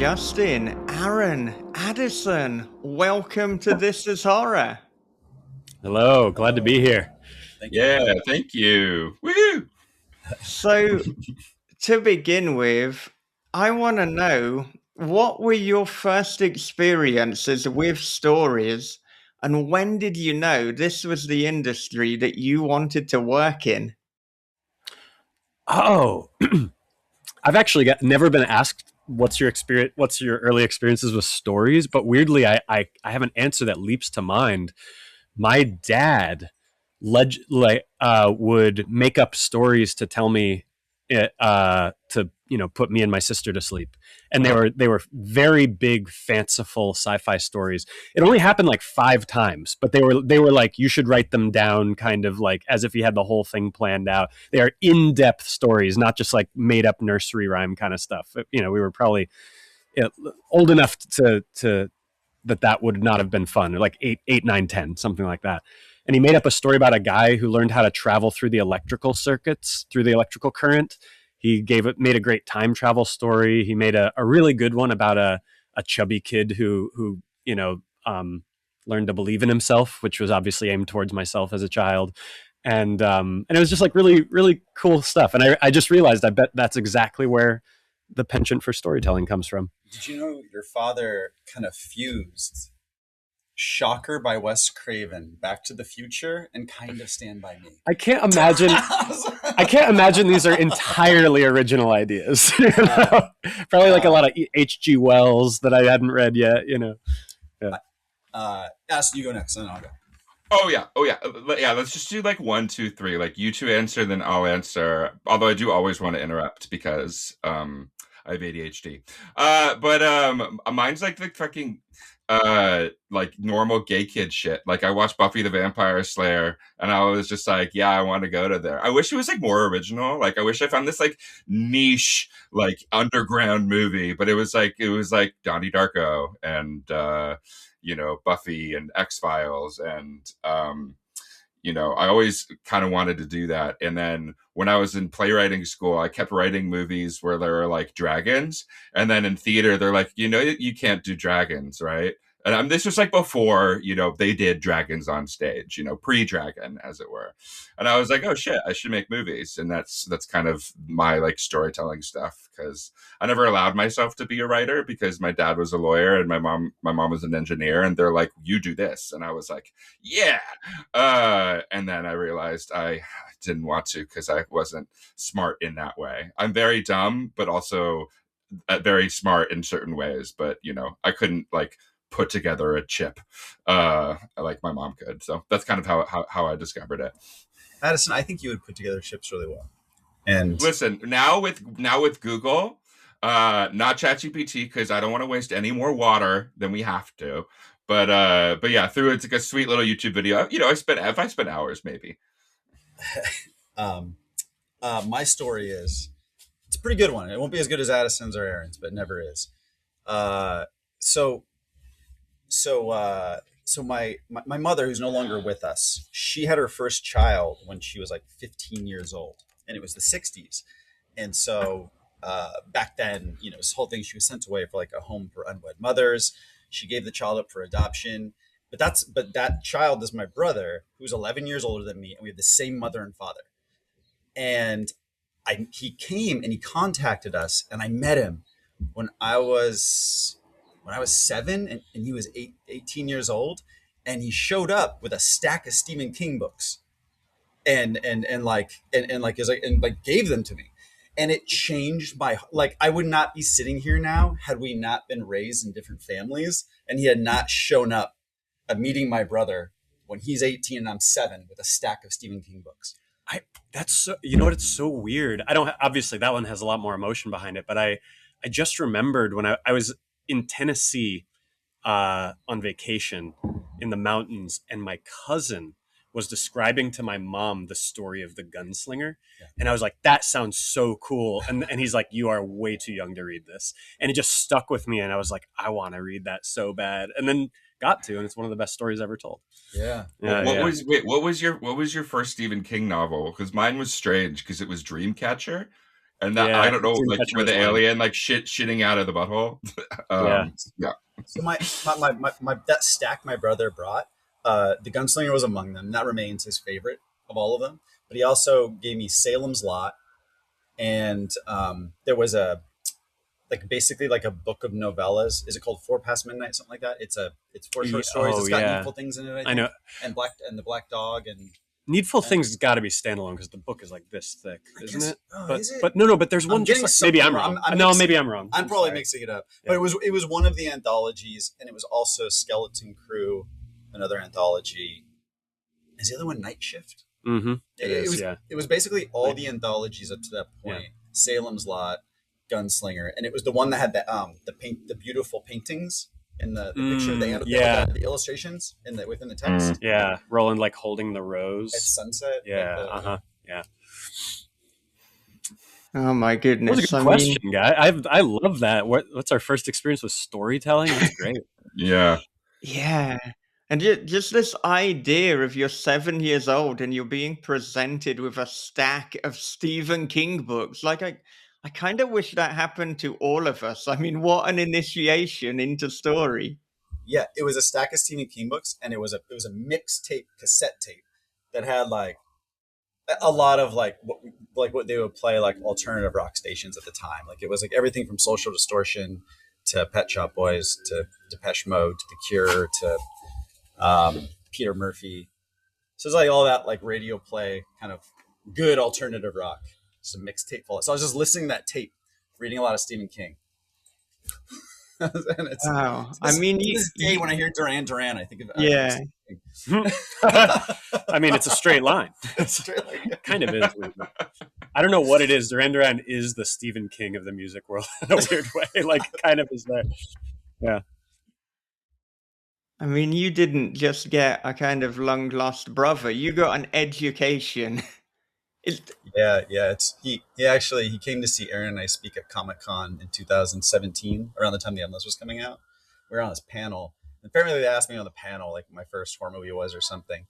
Justin, Aaron, Addison, welcome to This Is Horror. Hello, glad to be here. Thank you. Yeah, thank you. Woo! So, to begin with, I want to know, what were your first experiences with stories, and when did you know this was the industry that you wanted to work in? Oh, I've actually never been asked what's your experience, what's your early experiences with stories, but weirdly, I have an answer that leaps to mind. My dad would make up stories to tell me to put me and my sister to sleep, and they were very big fanciful sci-fi stories. It only happened like 5 times, but they were like, you should write them down, kind of like as if he had the whole thing planned out. They are in-depth stories, not just like made up nursery rhyme kind of stuff. We were probably old enough to that would not have been fun, like 8, 9, 10, something like that. And he made up a story about a guy who learned how to travel through the electrical circuits, through the electrical current. He made a great time travel story. He made a really good one about a chubby kid who learned to believe in himself, which was obviously aimed towards myself as a child. And it was just like really, really cool stuff. And I just realized, I bet that's exactly where the penchant for storytelling comes from. Did you know your father kind of fused Shocker by Wes Craven, Back to the Future, and kind of Stand By Me? I can't imagine these are entirely original ideas. Probably like a lot of H.G. Wells that I hadn't read yet. Ask you go next, and I'll go. Oh yeah. Yeah, let's just do like 1, 2, 3. Like you two answer, then I'll answer. Although I do always want to interrupt because I have ADHD. But mine's like the fucking like normal gay kid shit. Like I watched Buffy the Vampire Slayer and I was just like, yeah, I want to go to there. I wish it was like more original. Like I wish I found this like niche, like underground movie, but it was like Donnie Darko and Buffy and X-Files and I always kind of wanted to do that. And then when I was in playwriting school, I kept writing movies where there were like dragons. And then in theater, they're like, you can't do dragons, right? And this was like before, they did dragons on stage, pre-dragon, as it were. And I was like, oh shit, I should make movies. And that's kind of my like storytelling stuff, because I never allowed myself to be a writer because my dad was a lawyer and my mom was an engineer, and they're like, you do this. And I was like, yeah. And then I realized I didn't want to because I wasn't smart in that way. I'm very dumb, but also very smart in certain ways. But, I couldn't like put together a chip like my mom could. So that's kind of how I discovered it. Addison, I think you would put together chips really well. And listen, now with Google, not ChatGPT, because I don't want to waste any more water than we have to. But yeah, through it's like a sweet little YouTube video. I spent hours maybe. My story is, it's a pretty good one. It won't be as good as Addison's or Aaron's, but it never is. So my mother, who's no longer with us, she had her first child when she was like 15 years old, and it was the 60s. And so back then, this whole thing, she was sent away for like a home for unwed mothers. She gave the child up for adoption. But that child is my brother, who's 11 years older than me, and we have the same mother and father. And he came and he contacted us, and I met him when I was 7 and he was 18 years old, and he showed up with a stack of Stephen King books and gave them to me. And it changed I would not be sitting here now had we not been raised in different families and he had not shown up at meeting my brother when he's 18 and I'm 7 with a stack of Stephen King books. That's so, it's so weird. Obviously that one has a lot more emotion behind it, but I just remembered when I was in Tennessee on vacation in the mountains, and my cousin was describing to my mom the story of the gunslinger. Yeah. And I was like, that sounds so cool. And he's like, you are way too young to read this. And it just stuck with me. And I was like, I want to read that so bad. And then got to, and it's one of the best stories ever told. Yeah. What was your first Stephen King novel? Because mine was strange because it was Dreamcatcher. And that, I don't know, like Dreamcatcher with was the mine. alien like shitting out of the butthole. Yeah. Yeah. So my that stack my brother brought, the Gunslinger was among them. That remains his favorite of all of them. But he also gave me Salem's Lot, and there was a like basically like a book of novellas. Is it called Four Past Midnight? Something like that. It's four short stories. Oh It's got yeah, Needful Things in it, I I think, know. and the Black Dog and Needful and Things has got to be standalone because the book is like this thick, I isn't guess- it? oh, But is it? but no, but there's one I'm just getting like, maybe I'm something wrong. wrong. I'm No, mixing- maybe I'm wrong. I'm probably sorry. mixing it up. Yeah. But it was one of the anthologies, and it was also Skeleton Crew, another anthology. Is the other one Night Shift? Mm-hmm. It was basically all the anthologies up to that point. Salem's Lot, Gunslinger, and it was the one that had the beautiful paintings in the picture, the illustrations within the text. Yeah, Roland like holding the rose At sunset. Yeah, yeah. Oh my That was goodness! a good question, guy. I love that. What's our first experience with storytelling? That's great. Yeah. Yeah. And just this idea of you're 7 years old and you're being presented with a stack of Stephen King books. Like I kind of wish that happened to all of us. I mean, what an initiation into story. Yeah, it was a stack of Stephen King books, and it was a mixtape cassette tape that had like a lot of like what they would play like alternative rock stations at the time. Like it was like everything from Social Distortion to Pet Shop Boys to Depeche Mode to The Cure to Peter Murphy. So it's like all that like radio play kind of good alternative rock. Just a mixtape full. So I was just listening to that tape, reading a lot of Stephen King. And Wow. I mean, this day when I hear Duran Duran, I think of Yeah. I mean, it's a straight line. It kind of is. I don't know what it is. Duran Duran is the Stephen King of the music world in a weird way. Like, kind of is there. Yeah. I mean, you didn't just get a kind of long lost brother. You got an education. Yeah. He came to see Aaron and I speak at Comic-Con in 2017, around the time The Endless was coming out. We were on his panel. Apparently they asked me on the panel like my first horror movie was or something.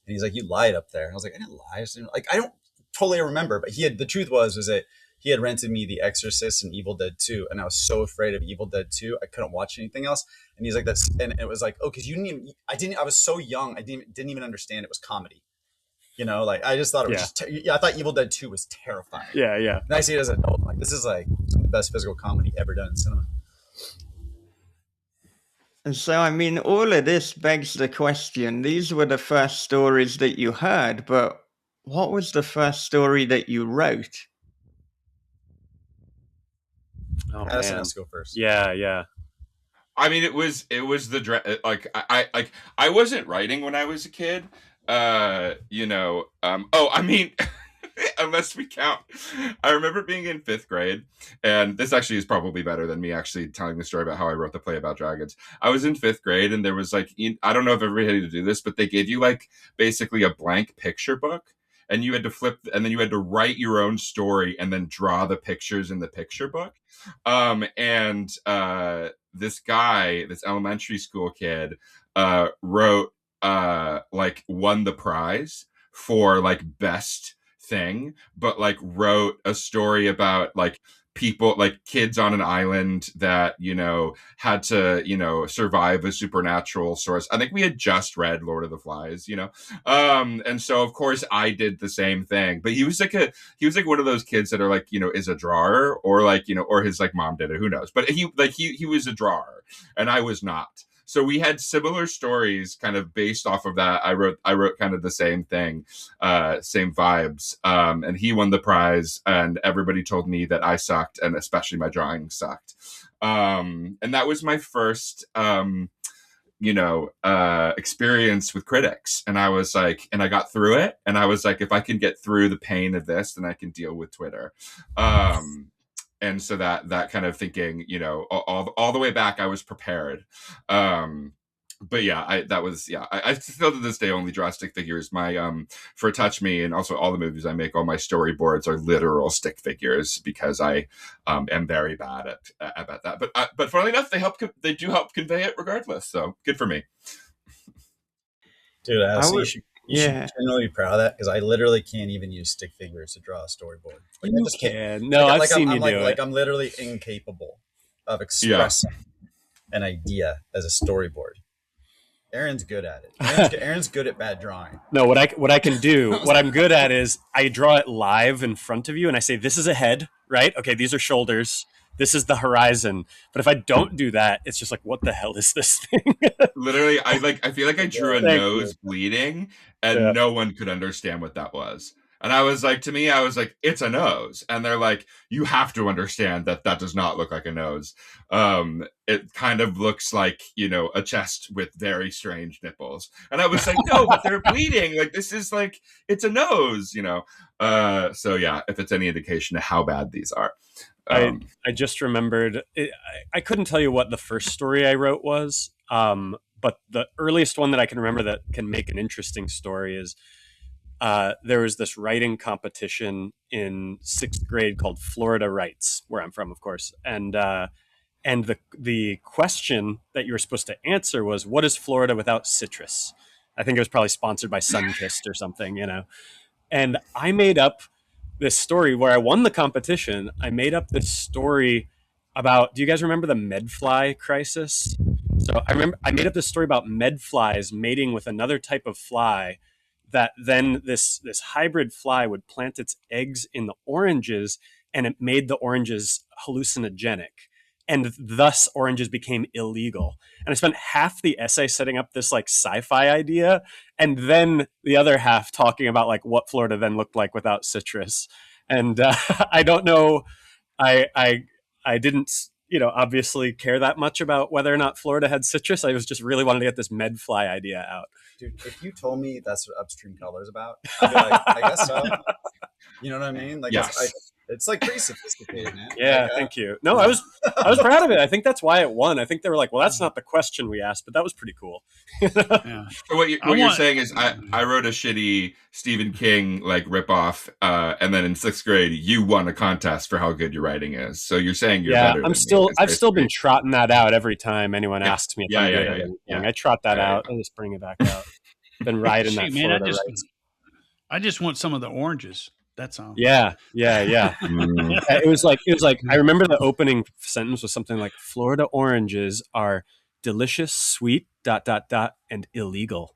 And he's like, "You lied up there." And I was like, "I didn't lie." I don't totally remember, but the truth was that he had rented me The Exorcist and Evil Dead 2, and I was so afraid of Evil Dead 2, I couldn't watch anything else. And he's like, and it was like, "Oh, because I was so young, I didn't even understand it was comedy." You know, like I just thought it was I thought Evil Dead 2 was terrifying. Yeah. And I see it as an adult, I'm like, this is like some of the best physical comedy ever done in cinema. And so, I mean, all of this begs the question. These were the first stories that you heard, but what was the first story that you wrote? Oh, Addison man. has to go first. Yeah. I mean, it was like I wasn't writing when I was a kid. I mean, unless we count, I remember being in 5th grade, and this actually is probably better than me actually telling the story about how I wrote the play about dragons. I was in 5th grade, and there was like, I don't know if everybody had to do this, but they gave you like basically a blank picture book, and you had to flip, and then you had to write your own story, and then draw the pictures in the picture book. This guy, this elementary school kid, wrote won the prize for like best thing, but like wrote a story about like people, like kids on an island that, had to, survive a supernatural source. I think we had just read Lord of the Flies, and so of course I did the same thing, but he was like one of those kids that are like, is a drawer, or like, or his like mom did it, who knows, but he was a drawer and I was not. So we had similar stories kind of based off of that. I wrote kind of the same thing, same vibes. And he won the prize, and everybody told me that I sucked, and especially my drawing sucked. And that was my first, experience with critics. And I was like, and I got through it. And I was like, if I can get through the pain of this, then I can deal with Twitter. And so that kind of thinking, all the way back, I was prepared. But yeah, I still to this day only draw stick figures. My for Touch Me, and also all the movies I make, all my storyboards are literal stick figures because I am very bad at that. But funnily enough, they do help convey it regardless. So good for me. Dude, Addison, You should Yeah. genuinely be proud of that because I literally can't even use stick figures to draw a storyboard. Like I You just can't. can. No, I've seen you do it. I'm literally incapable of Yeah. expressing an idea as a storyboard. Aaron's good at it. Aaron's good at bad drawing. No, what I can do, what I'm good at is I draw it live in front of you and I say, this is a head, right? Okay, these are shoulders. This is the horizon. But if I don't do that, it's just like, what the hell is this thing? Literally, I feel like I drew a Thank nose you. bleeding, and Yeah. no one could understand what that was. And I was like, it's a nose. And they're like, you have to understand that does not look like a nose. It kind of looks like, a chest with very strange nipples. And I was like, no, but they're bleeding. Like, this is like, it's a nose, So yeah, if it's any indication of how bad these are. I just remembered, I couldn't tell you what the first story I wrote was, but the earliest one that I can remember that can make an interesting story is there was this writing competition in 6th grade called Florida Writes, where I'm from, of course. And the question that you were supposed to answer was, what is Florida without citrus? I think it was probably sponsored by Sunkist or something, And I made up this story where I won the competition. I made up this story about, do you guys remember the medfly crisis? So I made up this story about medflies mating with another type of fly, that then this hybrid fly would plant its eggs in the oranges, and it made the oranges hallucinogenic, and thus oranges became illegal. And I spent half the essay setting up this like sci-fi idea, and then the other half talking about like what Florida then looked like without citrus. And I don't know, I didn't obviously care that much about whether or not Florida had citrus. I was just really wanted to get this medfly idea out. Dude, if you told me that's what Upstream Color's about, I'd be like, I guess so. You know what I mean? Like, yes. it's like pretty sophisticated, man. Yeah, like, thank you. No, I was proud of it. I think that's why it won. I think they were like, well, that's not the question we asked, but that was pretty cool. Yeah. So what you're saying is I wrote a shitty Stephen King like ripoff, and then in 6th grade you won a contest for how good your writing is. So you're saying you're better. I've still been trotting that out every time anyone asks me if I'm good at anything. Yeah. I trot that out. I just bring it back out. Been riding that Florida Writes. I just want some of the oranges. That's all. Yeah. It was like I remember the opening sentence was something like, Florida oranges are delicious, sweet, ... and illegal.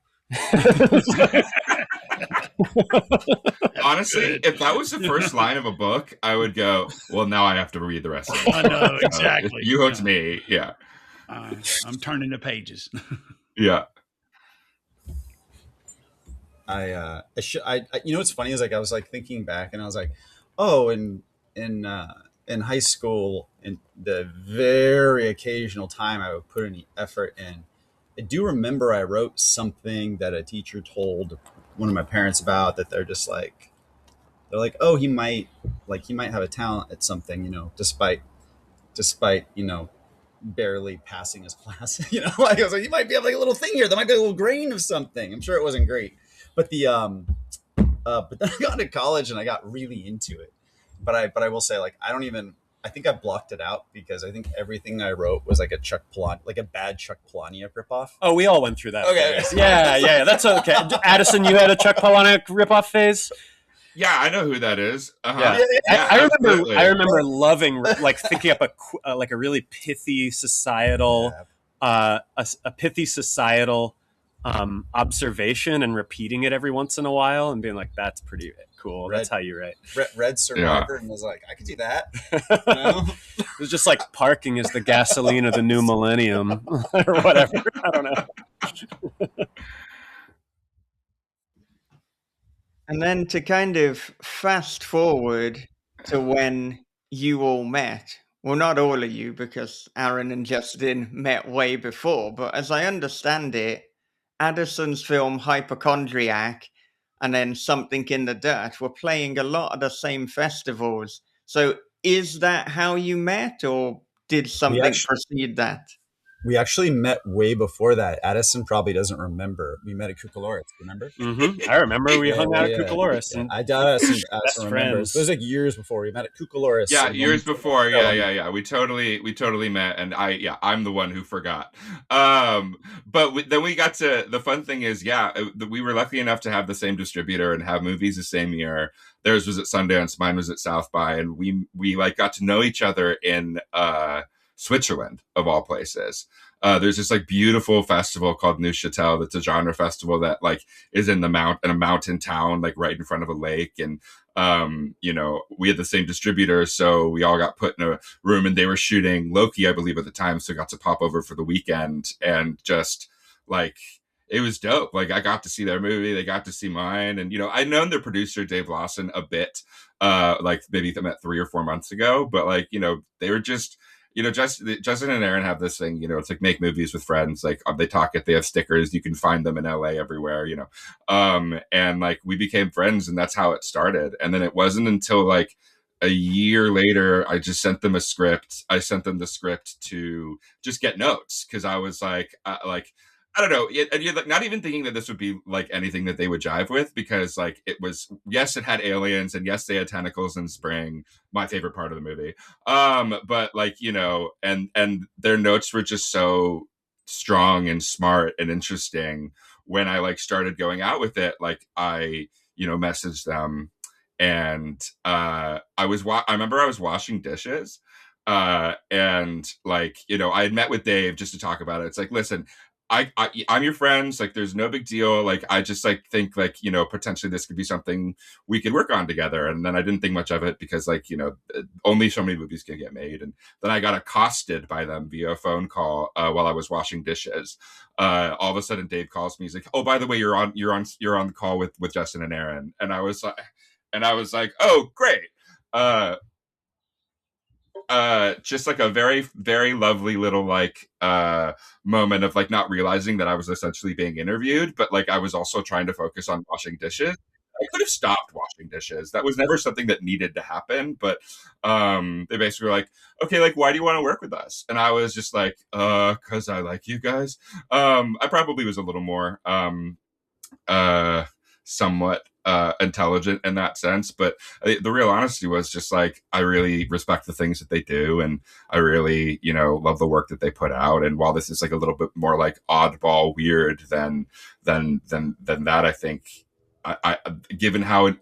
Honestly, if that was the first line of a book, I would go, well, now I have to read the rest of it. I know, exactly. You hooked me. Yeah. I'm turning the pages. Yeah. What's funny is like I was like thinking back and I was like, oh, in high school, in the very occasional time I would put any effort in, I do remember I wrote something that a teacher told one of my parents about, that they're like, oh, he might have a talent at something, despite barely passing his class. I was like, you might be have like a little thing here. There might be a little grain of something. I'm sure it wasn't great. But but then I got into college and I got really into it. But I will say, like, I think I blocked it out because I think everything I wrote was like a bad Chuck Palahniuk ripoff. Oh, we all went through that. Okay. Phase. Yeah, that's okay. Addison, you had a Chuck Palahniuk ripoff phase? Yeah, I know who that is. Uh-huh. Yeah, I remember loving like thinking up a really pithy societal a pithy societal observation and repeating it every once in a while and being like, that's pretty cool. That's how you write. Read Survivor and was like, I could do that. It was just like parking is the gasoline of the new millennium or whatever. I don't know. And then to kind of fast forward to when you all met. Well, not all of you, because Aaron and Justin met way before. But as I understand it, Addison's film Hypochondriac and then Something in the Dirt were playing a lot of the same festivals. So is that how you met, or did something precede that? We actually met way before that. Addison probably doesn't remember. We met at Cucaloris, remember? I remember we hung out at Yeah. Cucaloris. And I doubt Addison best remembers. friends. It was like years before. We met at Cucaloris. Yeah, and years then- before. Yeah. We totally met, and I'm the one who forgot. But then we got to, the fun thing is, we were lucky enough to have the same distributor and have movies the same year. Theirs was at Sundance, mine was at South by, and we like got to know each other in Switzerland, of all places. There's this like beautiful festival called Neuchâtel that's a genre festival that like is in a mountain town, like right in front of a lake. And we had the same distributor, so we all got put in a room, and they were shooting Loki, I believe, at the time, so got to pop over for the weekend, and just like it was dope. Like I got to see their movie, they got to see mine, and I'd known their producer Dave Lawson a bit, like maybe I met 3 or 4 months ago, but like they were just. Justin and Aaron have this thing, it's like make movies with friends. Like they have stickers. You can find them in LA everywhere, and like we became friends, and that's how it started. And then it wasn't until like a year later, I just sent them a script. I sent them the script to just get notes. Cause I was like, I don't know. And you're not even thinking that this would be like anything that they would jive with, because like it was, yes, it had aliens, and yes, they had tentacles in spring. My favorite part of the movie. But like, and their notes were just so strong and smart and interesting. When I like started going out with it, like I, messaged them, and I remember I was washing dishes. And like, I had met with Dave just to talk about it. It's like, listen, I'm your friends. Like, there's no big deal. Like, I just like think like, potentially this could be something we could work on together. And then I didn't think much of it because like, only so many movies can get made. And then I got accosted by them via a phone call while I was washing dishes. All of a sudden Dave calls me. He's like, oh, by the way, you're on the call with Justin and Aaron. And I was like, oh, great. Just like a very, very lovely little like moment of like not realizing that I was essentially being interviewed, but like I was also trying to focus on washing dishes. I could have stopped washing dishes. That was never something that needed to happen. But they basically were like, okay, like why do you want to work with us? And I was just like, because I like you guys. I probably was a little more somewhat intelligent in that sense, but the real honesty was just like I really respect the things that they do, and I really love the work that they put out. And while this is like a little bit more like oddball weird than that, I think I given how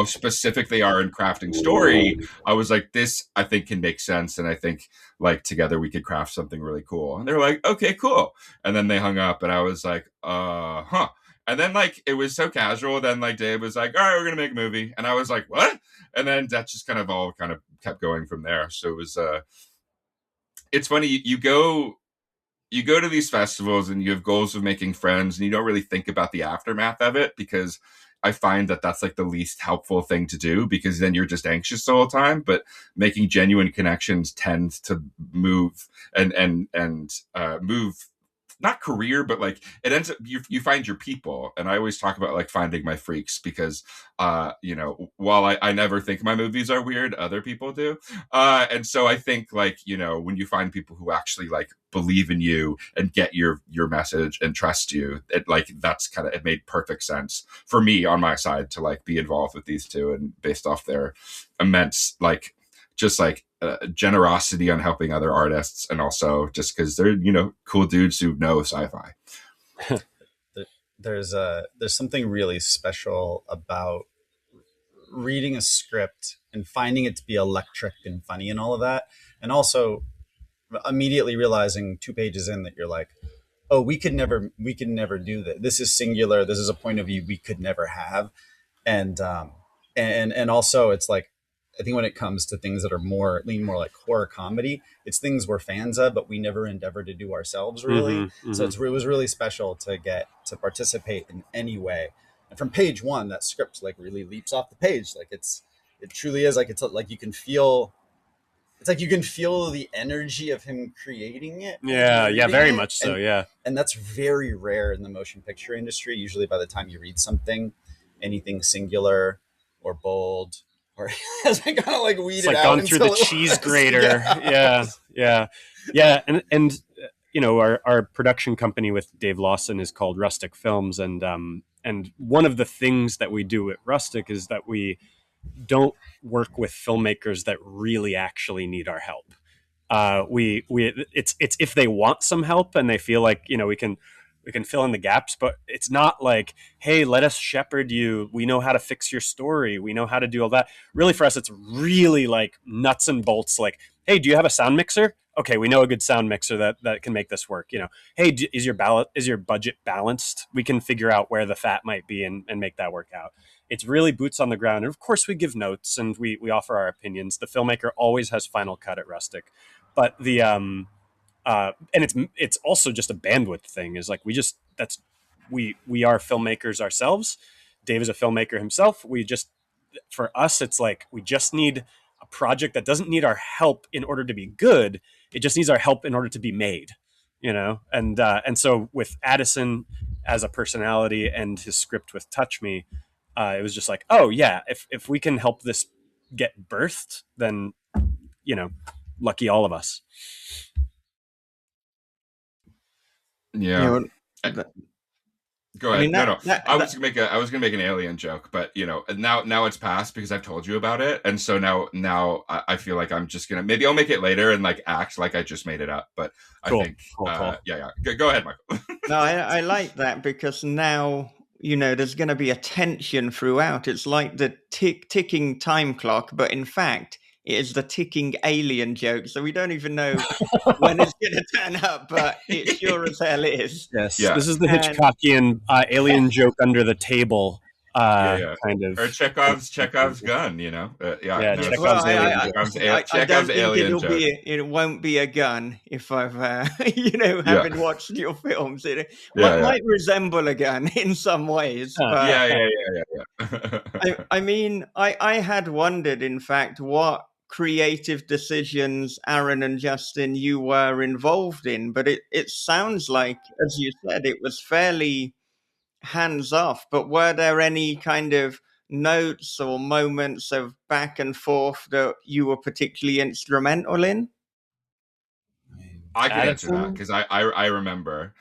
specific they are in crafting story, I was like, this I think can make sense, and I think like together we could craft something really cool. And they're like, okay, cool. And then they hung up, and I was like, huh. And then like it was so casual. Then like Dave was like, all right, we're gonna make a movie, and I was like, what? And then that just kind of kept going from there. So it was it's funny, you go to these festivals and you have goals of making friends, and you don't really think about the aftermath of it, because I find that that's like the least helpful thing to do, because then you're just anxious the whole time. But making genuine connections tends to move and move, not career, but like it ends up, you find your people. And I always talk about like finding my freaks, because while I never think my movies are weird, other people do. And so I think like, when you find people who actually like believe in you and get your message and trust you, it like that's it made perfect sense for me on my side to like be involved with these two, and based off their immense like just like generosity on helping other artists, and also just because they're cool dudes who know sci-fi. There's something really special about reading a script and finding it to be electric and funny and all of that, and also immediately realizing 2 pages in that you're like, oh, we could never do that. This is singular. This is a point of view we could never have. And also it's like, I think when it comes to things that are lean more like horror comedy, it's things we're fans of, but we never endeavor to do ourselves really. Mm-hmm. So it was really special to get to participate in any way. And from page 1, that script like really leaps off the page. Like it truly is like, it's like you can feel the energy of him creating it. Yeah, very much so. Yeah. And that's very rare in the motion picture industry. Usually by the time you read something, anything singular or bold, or has been kind of like weeded out. It's like gone through the cheese grater. Yeah. And our production company with Dave Lawson is called Rustic Films, and one of the things that we do at Rustic is that we don't work with filmmakers that really actually need our help. It's if they want some help and they feel like we can fill in the gaps, but it's not like, hey, let us shepherd you. We know how to fix your story. We know how to do all that. Really, for us, it's really like nuts and bolts. Like, hey, do you have a sound mixer? Okay, we know a good sound mixer that can make this work. Hey, is your budget balanced? We can figure out where the fat might be and make that work out. It's really boots on the ground. And of course, we give notes and we offer our opinions. The filmmaker always has final cut at Rustic, but and it's also just a bandwidth thing. Is like we are filmmakers ourselves. Dave is a filmmaker himself. For us, it's like we just need a project that doesn't need our help in order to be good. It just needs our help in order to be made. And so with Addison as a personality and his script with Touch Me, it was just like, oh yeah, if we can help this get birthed, then lucky all of us. Yeah. Go ahead. No. I was gonna make an alien joke, but now it's past because I've told you about it, and so now I feel like I'm just gonna, maybe I'll make it later and like act like I just made it up. But cool. I think cool. Yeah. Go ahead, Michael. No, I like that because now there's going to be a tension throughout. It's like the ticking time clock, but in fact, it is the ticking alien joke. So we don't even know when it's going to turn up, but it sure as hell is. Yes, yeah. This is the Hitchcockian alien joke under the table. Kind of, or Chekhov's gun, Chekhov's alien joke. It won't be a gun if I've having watched your films. It might resemble a gun in some ways. But, I mean, I had wondered, in fact, what creative decisions, Aaron and Justin, you were involved in, but it sounds like, as you said, it was fairly hands off. But were there any kind of notes or moments of back and forth that you were particularly instrumental in? I can answer that because I remember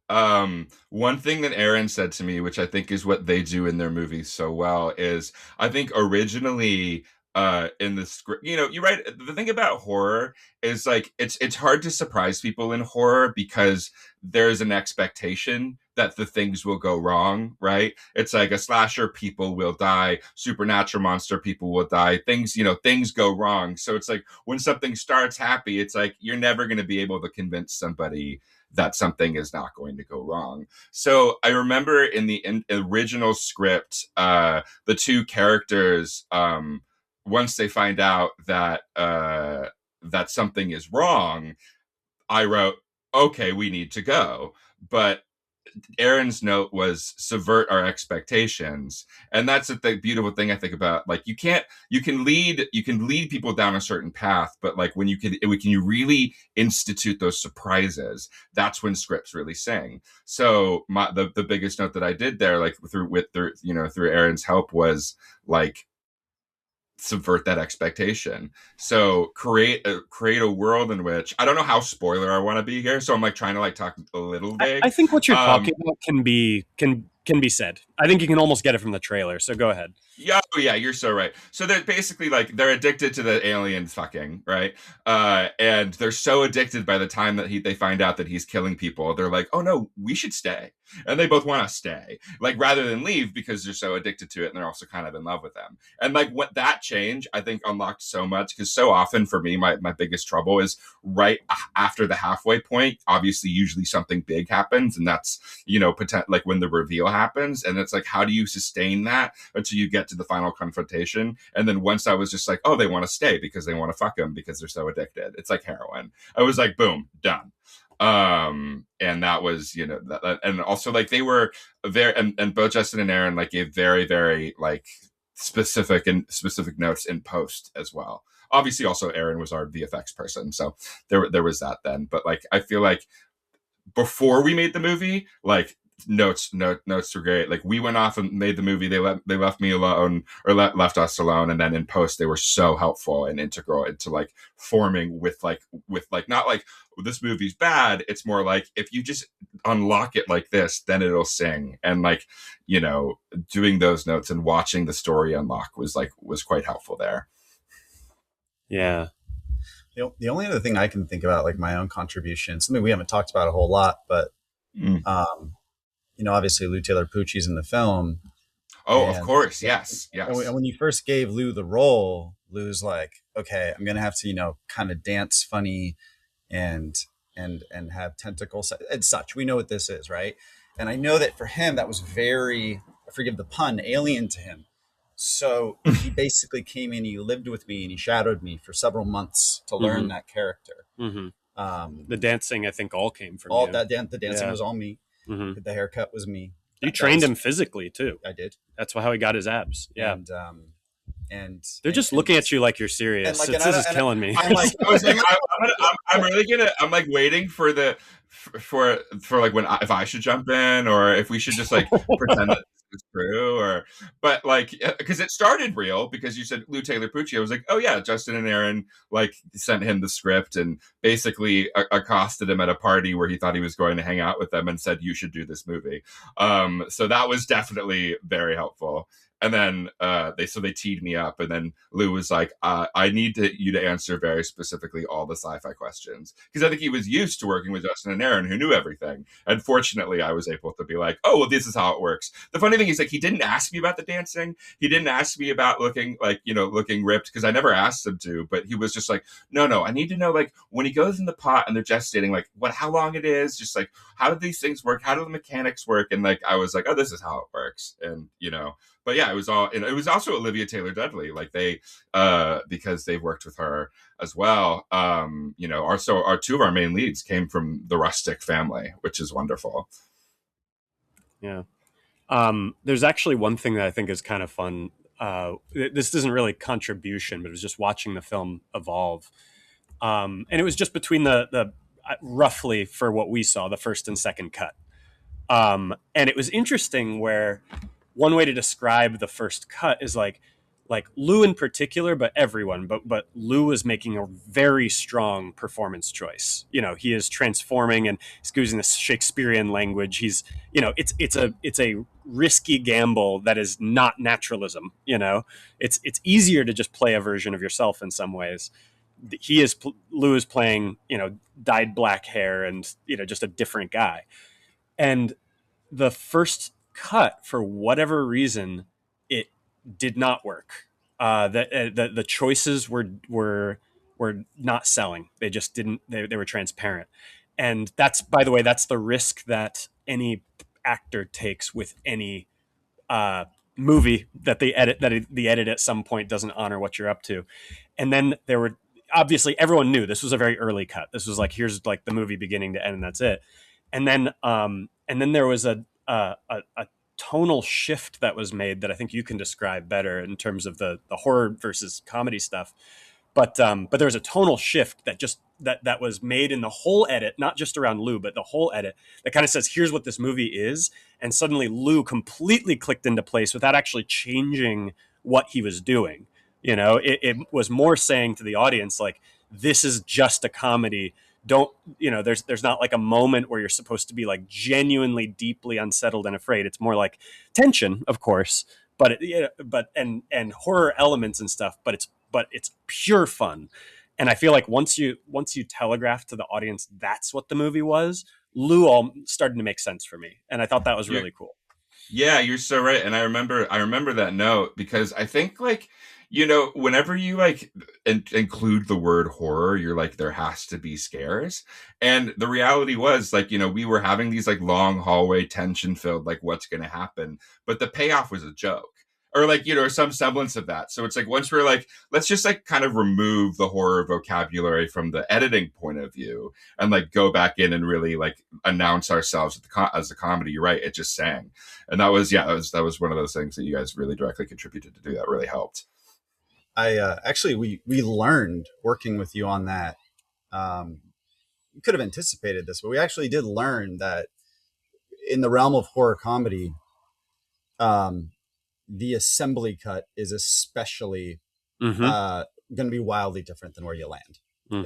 one thing that Aaron said to me, which I think is what they do in their movies so well, is I think originally in the script, you're right. The thing about horror is like it's hard to surprise people in horror because there's an expectation that the things will go wrong, right? It's like a slasher, people will die, supernatural monster, people will die, things go wrong. So it's like when something starts happy, it's like you're never going to be able to convince somebody that something is not going to go wrong. So I remember in the original script, the two characters, once they find out that that something is wrong, I wrote, okay, we need to go. But Aaron's note was subvert our expectations, and that's the beautiful thing I think about, like, you can lead people down a certain path, but like when you really institute those surprises, that's when scripts really sing. So the biggest note that I did there, like through Aaron's help, was like subvert that expectation. So create a world in which, I don't know how spoiler I want to be here, so I'm like trying to like talk a little bit. I think what you're talking about can be said. I think you can almost get it from the trailer, so go ahead. Yeah, you're so right. So they're basically like, they're addicted to the alien fucking, right? And they're so addicted by the time that they find out that he's killing people, they're like, oh no, we should stay. And they both want to stay, like, rather than leave, because they're so addicted to it and they're also kind of in love with them. And like what that change, I think, unlocked so much, because so often for me, my biggest trouble is right after the halfway point. Obviously, usually something big happens, and that's, like when the reveal happens, and it's like, how do you sustain that until you get to the final confrontation? And then once I was just like, oh, they want to stay because they want to fuck him because they're so addicted. It's like heroin. I was like, boom, done. And that was, and also like they were very, and both Justin and Aaron like gave very, very like specific notes in post as well. Obviously also Aaron was our VFX person, so there was that then. But like, I feel like before we made the movie, like notes were great. Like we went off and made the movie. They left me alone, or left us alone, and then in post they were so helpful and integral into like forming with like not like this movie's bad. It's more like if you just unlock it like this, then it'll sing. And like, you know, doing those notes and watching the story unlock was quite helpful there. Yeah. The only other thing I can think about, like my own contribution, something we haven't talked about a whole lot, but you know, obviously Lou Taylor Pucci's in the film. Oh, of course, yes. And when you first gave Lou the role, Lou's like, okay, I'm gonna have to, you know, kind of dance funny and have tentacles and such. We know what this is, right? And I know that for him, that was very, forgive the pun, alien to him. So he basically came in, he lived with me, and he shadowed me for several months to learn that character. The dancing, I think, all came from all you. that. The dancing was all me. The haircut was me. You trained him physically too. I did. That's how he got his abs. Yeah. And they're just looking at you like you're serious. like, this is killing me. I'm like, I'm really gonna. I'm like waiting for like when if I should jump in or if we should just like pretend that it's true or, but like because it started real because you said Lou Taylor Pucci. I was like, oh yeah, Justin and Aaron like sent him the script and basically accosted him at a party where he thought he was going to hang out with them and said you should do this movie. So that was definitely very helpful. And then they teed me up, and then Lou was like, "I need you to answer very specifically all the sci-fi questions," because I think he was used to working with Justin and Aaron, who knew everything. And fortunately, I was able to be like, "Oh, well, this is how it works." The funny thing is, like, he didn't ask me about the dancing. He didn't ask me about looking looking ripped because I never asked him to. But he was just like, "No, I need to know like when he goes in the pot and they're gestating, like how long it is, just like how do these things work, how do the mechanics work?" And like I was like, "Oh, this is how it works," and you know. But yeah, it was all, and it was also Olivia Taylor-Dudley, like they, because they've worked with her as well. You know, our two of our main leads came from the Rustic family, which is wonderful. Yeah. There's actually one thing that I think is kind of fun. This isn't really contribution, but it was just watching the film evolve. And it was just between the roughly for what we saw, the first and second cut. And it was interesting where one way to describe the first cut is like Lou in particular, but everyone, but Lou is making a very strong performance choice. You know, he is transforming and he's using this Shakespearean language. He's, you know, it's a risky gamble that is not naturalism. You know, it's easier to just play a version of yourself in some ways. Lou is playing, you know, dyed black hair and, you know, just a different guy. And the first cut, for whatever reason, it did not work. The choices were not selling. They just didn't. They were transparent, and that's, by the way, that's the risk that any actor takes with any movie that they edit. That the edit at some point doesn't honor what you're up to, and then there were obviously everyone knew this was a very early cut. This was like, here's like the movie beginning to end, and that's it. And then there was a tonal shift that was made that I think you can describe better in terms of the horror versus comedy stuff. But there was a tonal shift that was made in the whole edit, not just around Lou, but the whole edit that kind of says, here's what this movie is. And suddenly Lou completely clicked into place without actually changing what he was doing. You know, it was more saying to the audience, like, this is just a comedy. Don't, you know, there's not like a moment where you're supposed to be like genuinely deeply unsettled and afraid. It's more like tension, of course, but and horror elements and stuff, but it's pure fun. And I feel like once you telegraph to the audience that's what the movie was, Lou all started to make sense for me, and I thought that was really cool. Yeah, you're so right. And I remember that note because I think like, you know, whenever you like include the word horror, you're like, there has to be scares. And the reality was like, you know, we were having these like long hallway tension filled, like what's going to happen. But the payoff was a joke or like, you know, some semblance of that. So it's like, once we're like, let's just like kind of remove the horror vocabulary from the editing point of view and like go back in and really like announce ourselves as a comedy. You're right. It just sang. And that was one of those things that you guys really directly contributed to do. That really helped. Actually, we learned working with you on that. We could have anticipated this, but we actually did learn that in the realm of horror comedy, the assembly cut is especially going to be wildly different than where you land.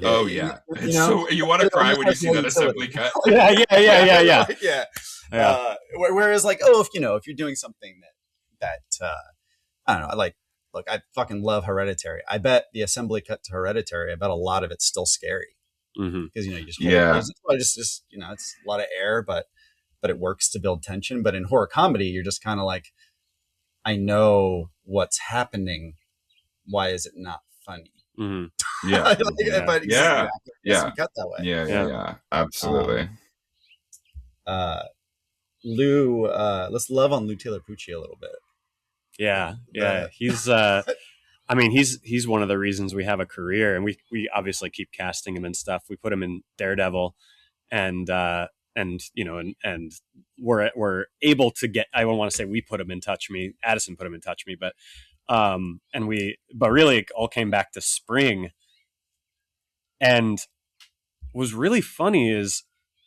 Oh yeah, you know, so you want to cry when you see that assembly cut. Yeah. Whereas like, if you're doing something that I don't know, look, I fucking love Hereditary. I bet the assembly cut to Hereditary, I bet a lot of it's still scary because you just it's a lot of air, but it works to build tension. But in horror comedy, you're just kind of like, I know what's happening. Why is it not funny? Yeah, but we cut that way. Yeah, absolutely. Lou, let's love on Lou Taylor Pucci a little bit. He's I mean, he's one of the reasons we have a career, and we obviously keep casting him and stuff. We put him in Daredevil, and we're able to get, I don't want to say we put him in Touch Me, Addison put him in Touch Me, but really it all came back to Spring. And what was really funny is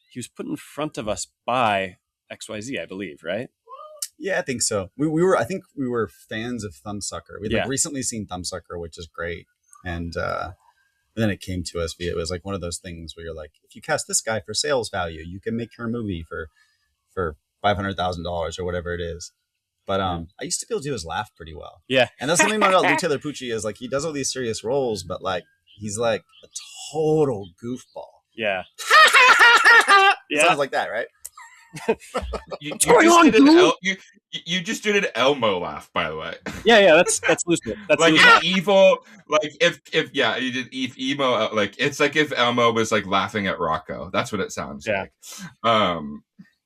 he was put in front of us by XYZ, I believe, right? Yeah, I think so. I think we were fans of Thumbsucker. We'd recently seen Thumbsucker, which is great. And then it came to us it was like one of those things where you're like, if you cast this guy for sales value, you can make your movie for $500,000 or whatever it is. But I used to be able to do his laugh pretty well. Yeah. And that's something about Lou Taylor Pucci is like, he does all these serious roles, but like, he's like a total goofball. Yeah. Sounds like that, right? You just did an Elmo laugh, by the way. Yeah, that's lucid. That's like lucid. an evil, like if you did emo, like it's like if Elmo was like laughing at Rocco. That's what it sounds like.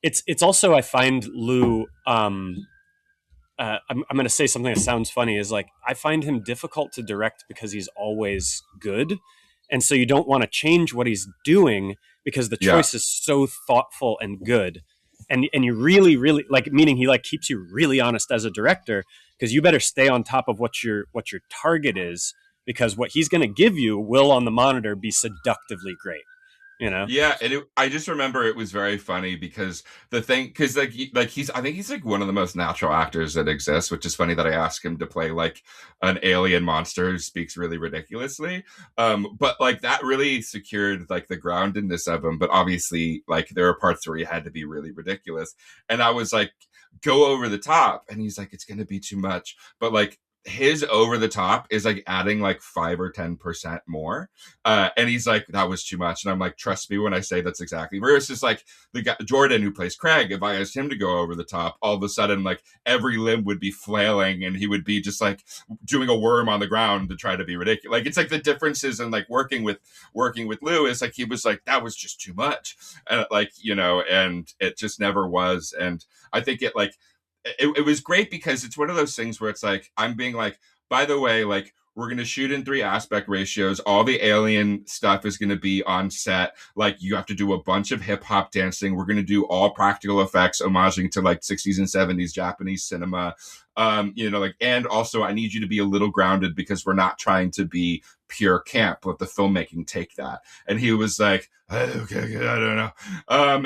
It's also, I find Lou, I'm going to say something that sounds funny, is like, I find him difficult to direct because he's always good. And so you don't want to change what he's doing because the choice is so thoughtful and good. And you really, really like, meaning he like keeps you really honest as a director, because you better stay on top of what your target is, because what he's going to give you will on the monitor be seductively great. Yeah, and I just remember it was very funny because I think he's like one of the most natural actors that exists, which is funny that I asked him to play like an alien monster who speaks really ridiculously. But like that really secured like the groundedness of him. But obviously, like there are parts where he had to be really ridiculous, and I was like, go over the top, and he's like, it's going to be too much, but like. His over the top is like adding like 5 or 10% more. And he's like, that was too much. And I'm like, trust me when I say that's exactly. Whereas it's like the guy, Jordan, who plays Craig, if I asked him to go over the top, all of a sudden, like every limb would be flailing and he would be just like doing a worm on the ground to try to be ridiculous. Like, it's like the differences in like working with Lou is like, he was like, that was just too much. And like, and it just never was. And I think it like, it was great because it's one of those things where it's like, I'm being like, by the way, like, we're going to shoot in 3 aspect ratios. All the alien stuff is going to be on set. Like, you have to do a bunch of hip hop dancing. We're going to do all practical effects, homaging to like 60s and 70s Japanese cinema. And also I need you to be a little grounded because we're not trying to be pure camp. Let the filmmaking take that. And he was like, okay, I don't know.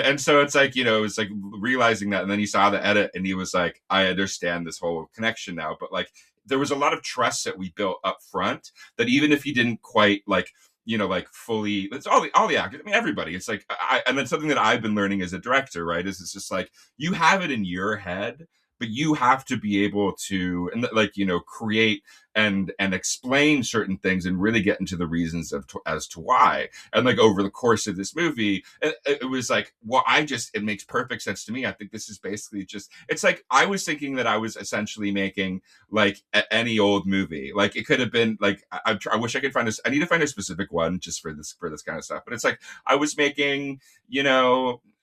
And so it's like, it's like realizing that. And then he saw the edit and he was like, I understand this whole connection now. But like, there was a lot of trust that we built up front that even if he didn't quite like, like fully, it's all the actors. I mean, everybody. It's like, and that's something that I've been learning as a director, right? Is it's just like, you have it in your head, but you have to be able to, and like, create and explain certain things and really get into the reasons as to why. And like over the course of this movie, it was like, well, it makes perfect sense to me. I think this is basically just, it's like, I was thinking that I was essentially making like any old movie. Like it could have been like, I wish I could find this. I need to find a specific one just for this kind of stuff. But it's like, I was making,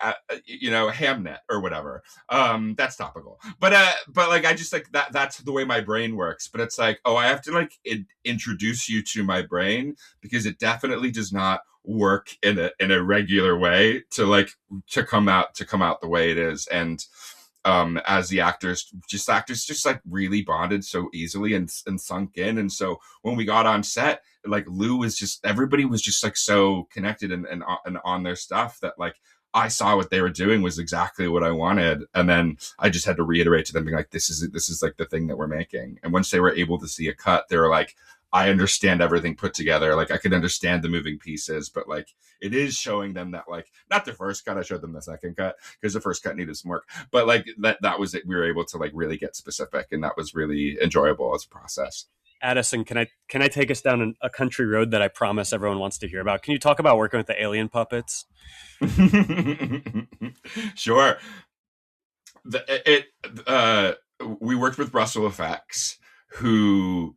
Hamnet or whatever. That's topical. But like, I just like that's the way my brain works. But it's like, oh, I have to like introduce you to my brain because it definitely does not work in a regular way to come out the way it is. And as the actors just like really bonded so easily and sunk in. And so when we got on set, like Lou was just, everybody was just like so connected and on their stuff that like I saw what they were doing was exactly what I wanted. And then I just had to reiterate to them, being like, this is like the thing that we're making. And once they were able to see a cut, they were like, I understand everything put together. Like I could understand the moving pieces, but like it is showing them that, like, not the first cut, I showed them the second cut because the first cut needed some work, but like that was it. We were able to like really get specific, and that was really enjoyable as a process. Addison, can I take us down a country road that I promise everyone wants to hear about? Can you talk about working with the alien puppets? Sure. We worked with Russell Effects, who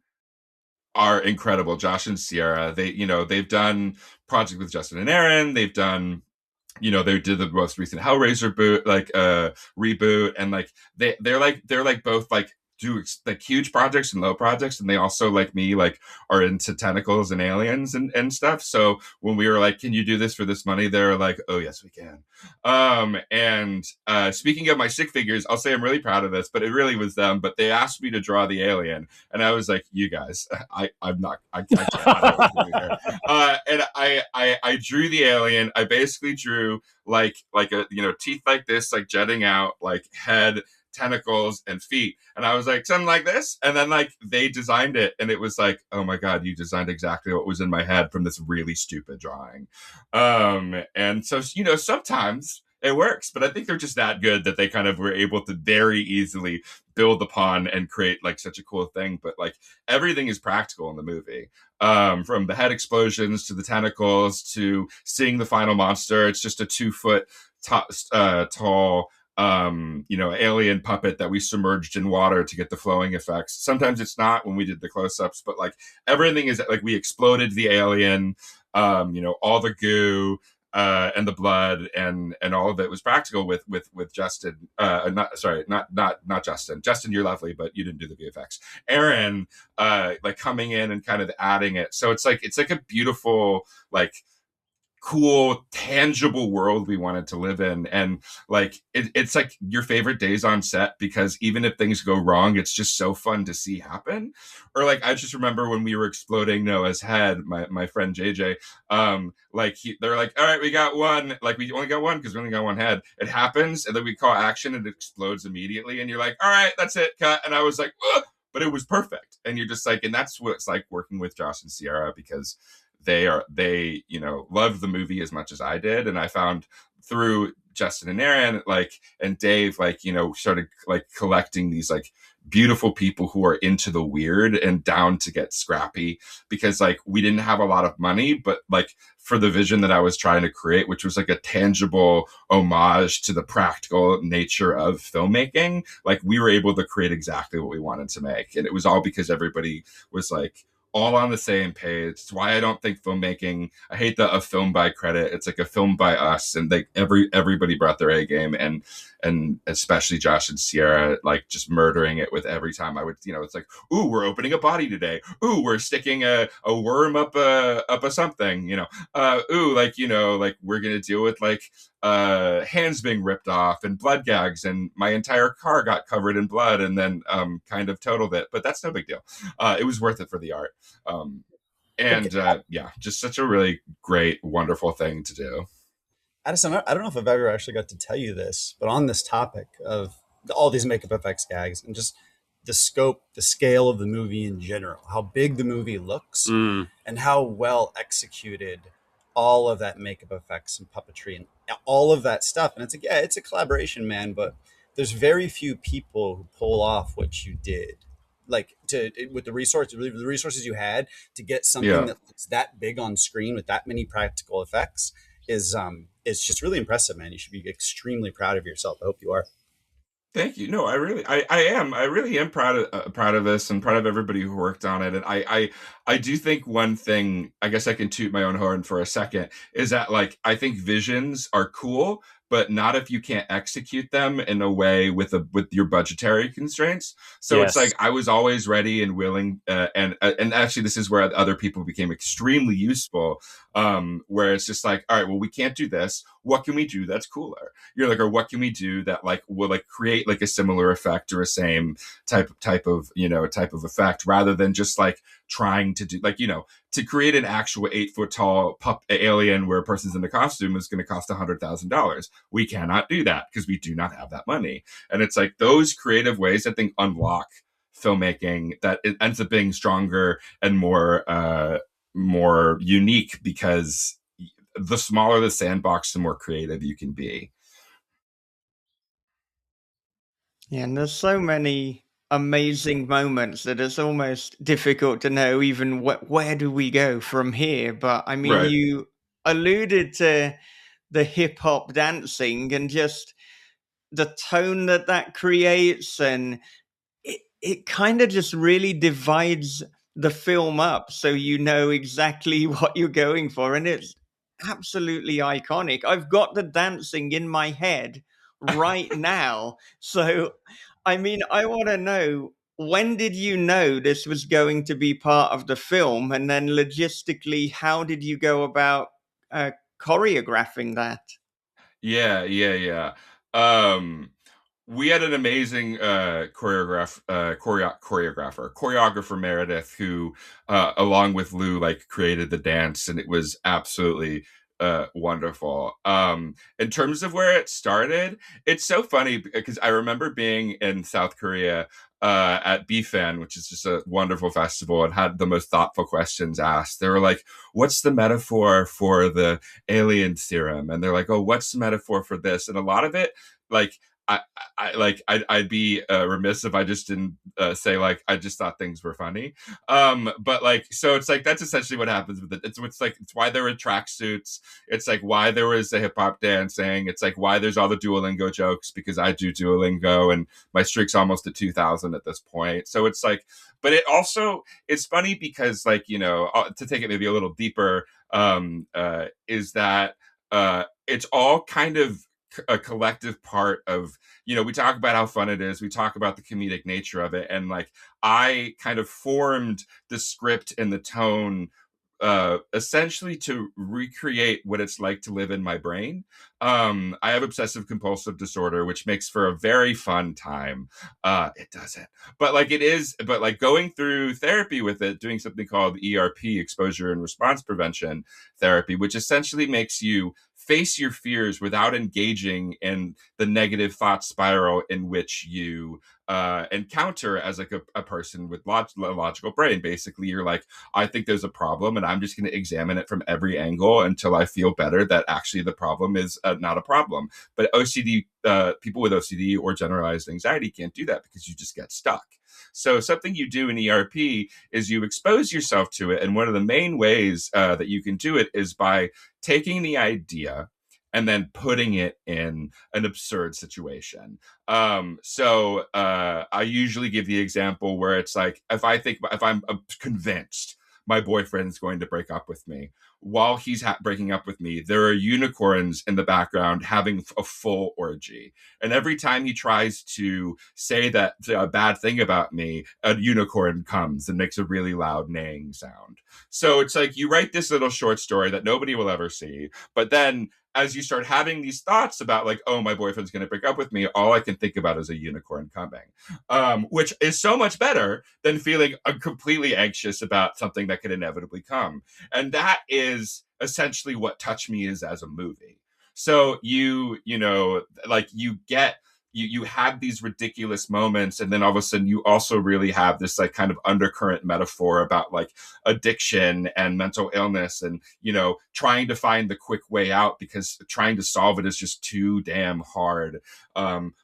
are incredible. Josh and Sierra, they've done project with Justin and Aaron. They've done, they did the most recent Hellraiser reboot, and like they're like both like do like huge projects and low projects, and they also, like me, like are into tentacles and aliens and stuff. So when we were like, can you do this for this money, they're like, oh yes we can. And speaking of my stick figures, I'll say I'm really proud of this, but it really was them. But they asked me to draw the alien, and I was like, you guys, I'm not, I can't. And I drew the alien. I basically drew like a teeth like this, like jetting out, like head, tentacles, and feet, and I was like, something like this. And then like they designed it, and it was like, oh my god, you designed exactly what was in my head from this really stupid drawing. And so sometimes it works, but I think they're just that good that they kind of were able to very easily build upon and create like such a cool thing. But like everything is practical in the movie, from the head explosions to the tentacles to seeing the final monster. It's just a 2-foot tall alien puppet that we submerged in water to get the flowing effects. Sometimes it's not when we did the close-ups, but like everything is like we exploded the alien, all the goo and the blood and all of it was practical with Justin. Not Justin. Justin, you're lovely, but you didn't do the VFX. Aaron, like coming in and kind of adding it. So it's like a beautiful, like cool, tangible world we wanted to live in. And like it's like your favorite days on set, because even if things go wrong, it's just so fun to see happen. Or like I just remember when we were exploding Noah's head, my friend JJ, they're like, all right, we got one, like we only got one because we only got one head. It happens, and then we call action and it explodes immediately, and you're like, all right, that's it, cut. And I was like, ugh! But it was perfect. And you're just like, and that's what it's like working with Josh and Sierra, because they loved the movie as much as I did. And I found through Justin and Aaron, like, and Dave, started like collecting these like beautiful people who are into the weird and down to get scrappy, because like we didn't have a lot of money, but like for the vision that I was trying to create, which was like a tangible homage to the practical nature of filmmaking, like we were able to create exactly what we wanted to make. And it was all because everybody was like all on the same page. It's why I don't think filmmaking, I hate a film by credit. It's like a film by us, and like everybody brought their A game, and especially Josh and Sierra, like just murdering it with every time I would, it's like, ooh, we're opening a body today. Ooh, we're sticking a worm up a something, ooh, like, like we're going to deal with like hands being ripped off and blood gags, and my entire car got covered in blood, and then kind of totaled it, but that's no big deal. It was worth it for the art. Just such a really great, wonderful thing to do. Addison, I don't know if I've ever actually got to tell you this, but on this topic of all these makeup effects gags and just the scope, the scale of the movie in general, how big the movie looks, and how well executed all of that makeup effects and puppetry and all of that stuff. And it's like, yeah, it's a collaboration, man, but there's very few people who pull off what you did. Like with the resources you had to get something that looks that big on screen with that many practical effects is just really impressive, man. You should be extremely proud of yourself. I hope you are. Thank you. No, I really am proud of this, and proud of everybody who worked on it. And I do think one thing, I guess I can toot my own horn for a second, is that like I think visions are cool, but not if you can't execute them in a way with your budgetary constraints. So It's like I was always ready and willing, and actually this is where other people became extremely useful. Where it's just like, all right, well, we can't do this. What can we do that's cooler? You're like, or what can we do that like will like create like a similar effect or a same type of effect, rather than just like trying to do like, to create an actual 8 foot tall alien where a person's in a costume is going to cost $100,000. We cannot do that because we do not have that money. And it's like those creative ways, I think, unlock filmmaking that it ends up being stronger and more unique, because the smaller the sandbox, the more creative you can be. Yeah, and there's so many amazing moments that it's almost difficult to know even where do we go from here. But I mean, Right. you alluded to the hip hop dancing and just the tone that creates, and it kind of just really divides the film up so you know exactly what you're going for, and it's absolutely iconic. I've got the dancing in my head right now. So I mean, I want to know, when did you know this was going to be part of the film, and then logistically how did you go about choreographing that? Yeah. Um, we had an amazing choreographer Meredith, who, along with Lou, like created the dance, and it was absolutely wonderful. In terms of where it started, it's so funny because I remember being in South Korea at BFAN, which is just a wonderful festival, and had the most thoughtful questions asked. They were like, "What's the metaphor for the alien serum?" And they're like, "Oh, what's the metaphor for this?" And a lot of it, like, I'd be remiss if I just didn't say, like, I just thought things were funny. But like, so it's like that's essentially what happens with it. It's like it's why there were tracksuits. It's like why there was a hip hop dancing. It's like why there's all the Duolingo jokes, because I do Duolingo and my streak's almost at 2,000 at this point. So it's like, but it also, it's funny because, like, you know, to take it maybe a little deeper, is that it's all kind of a collective part of, you know, we talk about how fun it is, we talk about the comedic nature of it, and like I kind of formed the script and the tone essentially to recreate what it's like to live in my brain. I have obsessive compulsive disorder, which makes for a very fun time. It doesn't, but like it is, but like going through therapy with it, doing something called ERP, exposure and response prevention therapy, which essentially makes you face your fears without engaging in the negative thought spiral in which you encounter as like a person with a logical brain. Basically, you're like, I think there's a problem, and I'm just going to examine it from every angle until I feel better that actually the problem is not a problem. But OCD, people with OCD or generalized anxiety can't do that because you just get stuck. So something you do in ERP is you expose yourself to it. And one of the main ways that you can do it is by taking the idea and then putting it in an absurd situation. So I usually give the example where it's like, if I'm convinced my boyfriend's going to break up with me, while he's breaking up with me, there are unicorns in the background having a full orgy. And every time he tries to say that a bad thing about me, a unicorn comes and makes a really loud neighing sound. So it's like you write this little short story that nobody will ever see, but then as you start having these thoughts about like, oh, my boyfriend's going to break up with me, all I can think about is a unicorn coming, which is so much better than feeling completely anxious about something that could inevitably come. And that is essentially what Touch Me is as a movie. So you know, like you get, you have these ridiculous moments, and then all of a sudden you also really have this like kind of undercurrent metaphor about like addiction and mental illness, and you know, trying to find the quick way out because trying to solve it is just too damn hard,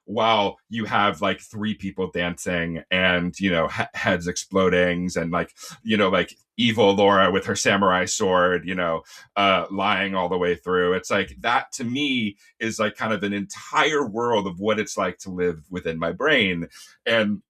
while you have like three people dancing and, you know, heads exploding, and like, you know, like evil Laura with her samurai sword, you know, lying all the way through. It's like that to me is like kind of an entire world of what it's like to live within my brain. And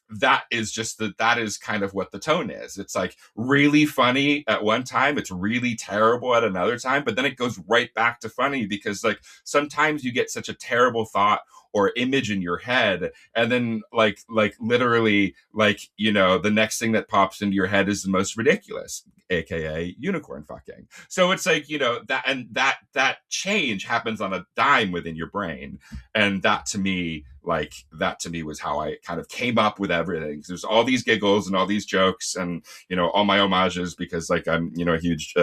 that is just that is kind of what the tone is. It's like really funny at one time, it's really terrible at another time, but then it goes right back to funny because like sometimes you get such a terrible thought or image in your head, and then like literally, like, you know, the next thing that pops into your head is the most ridiculous, aka unicorn fucking. So it's like, you know, that change happens on a dime within your brain, and that to me like that to me was how I kind of came up with everything. There's all these giggles and all these jokes and, you know, all my homages because like I'm, you know, a huge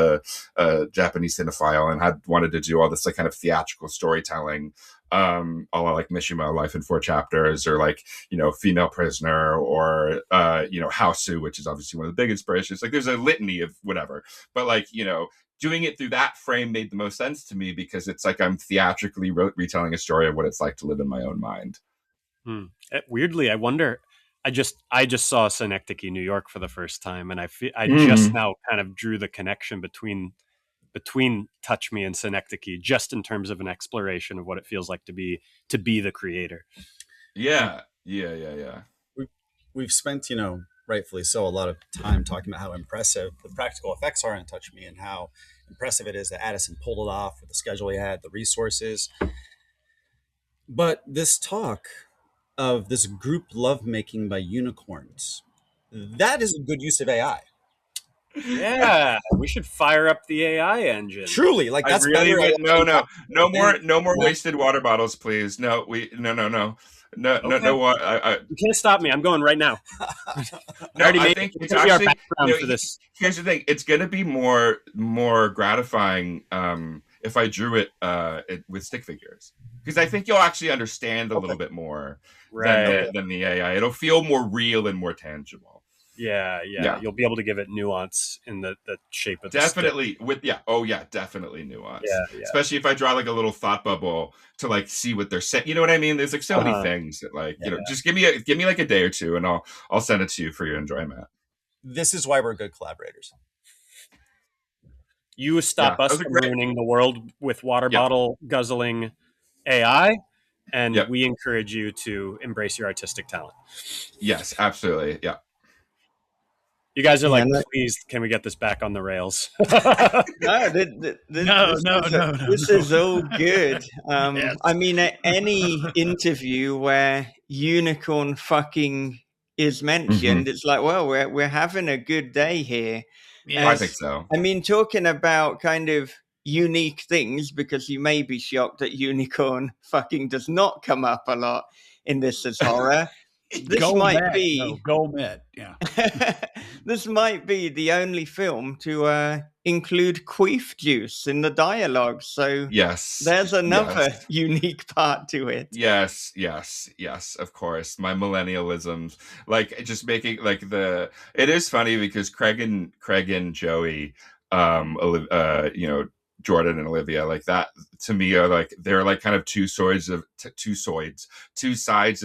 Japanese cinephile and had wanted to do all this like kind of theatrical storytelling, all like Mishima, Life in 4 Chapters, or like, you know, Female Prisoner, or you know, Houseu, which is obviously one of the big inspirations. Like there's a litany of whatever, but like, you know, doing it through that frame made the most sense to me because it's like I'm theatrically retelling a story of what it's like to live in my own mind. Weirdly, I wonder. I just saw Synecdoche, New York for the first time, and I just now kind of drew the connection between Touch Me and Synecdoche, just in terms of an exploration of what it feels like to be the creator. Yeah. We've spent, you know, rightfully so, a lot of time talking about how impressive the practical effects are in Touch Me and how impressive it is that Addison pulled it off with the schedule he had, the resources. But this talk of this group lovemaking by unicorns, that is a good use of AI. Yeah, we should fire up the AI engine. Truly, like that's really better. No more wasted water bottles, please. No. You can't stop me. I'm going right now. I think it's actually our background for this. Here's the thing: it's going to be more gratifying if I drew it with stick figures, because I think you'll actually understand a little bit more than the AI. It'll feel more real and more tangible. Yeah. You'll be able to give it nuance in the shape of definitely the stick. Definitely nuance. Yeah. Especially if I draw like a little thought bubble to like see what they're saying. You know what I mean? There's like so many things that like, you know, just give me like a day or two and I'll send it to you for your enjoyment. This is why we're good collaborators. You stop us from ruining the world with water bottle guzzling AI, and we encourage you to embrace your artistic talent. Yes, absolutely. Yeah. You guys are like, please, can we get this back on the rails? No, this is all good. Yes. I mean, at any interview where unicorn fucking is mentioned, it's like, well, we're having a good day here. Yeah, I think so. I mean, talking about kind of unique things, because you may be shocked that unicorn fucking does not come up a lot in This Is Horror. This might be Gourmet, yeah. This might be the only film to include queef juice in the dialogue. So yes, there's another unique part to it. Yes, of course. My millennialisms, like just making like it is funny because Craig and Joey, you know, Jordan and Olivia, like that to me are like, they're like kind of two sides of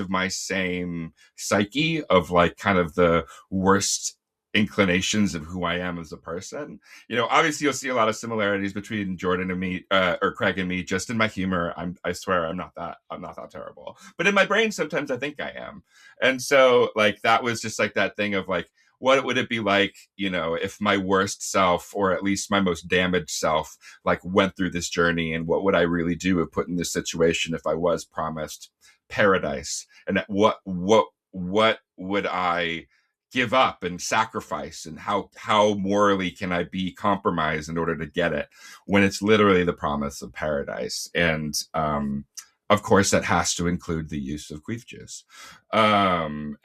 my same psyche of like kind of the worst inclinations of who I am as a person. You know, obviously you'll see a lot of similarities between Jordan and me, or Craig and me, just in my humor. I swear I'm not that terrible, but in my brain sometimes I think I am. And so like that was just like that thing of like, what would it be like, you know, if my worst self, or at least my most damaged self, like went through this journey, and what would I really do if put in this situation if I was promised paradise? And what would I give up and sacrifice, and how morally can I be compromised in order to get it, when it's literally the promise of paradise? And of course, that has to include the use of queef juice, and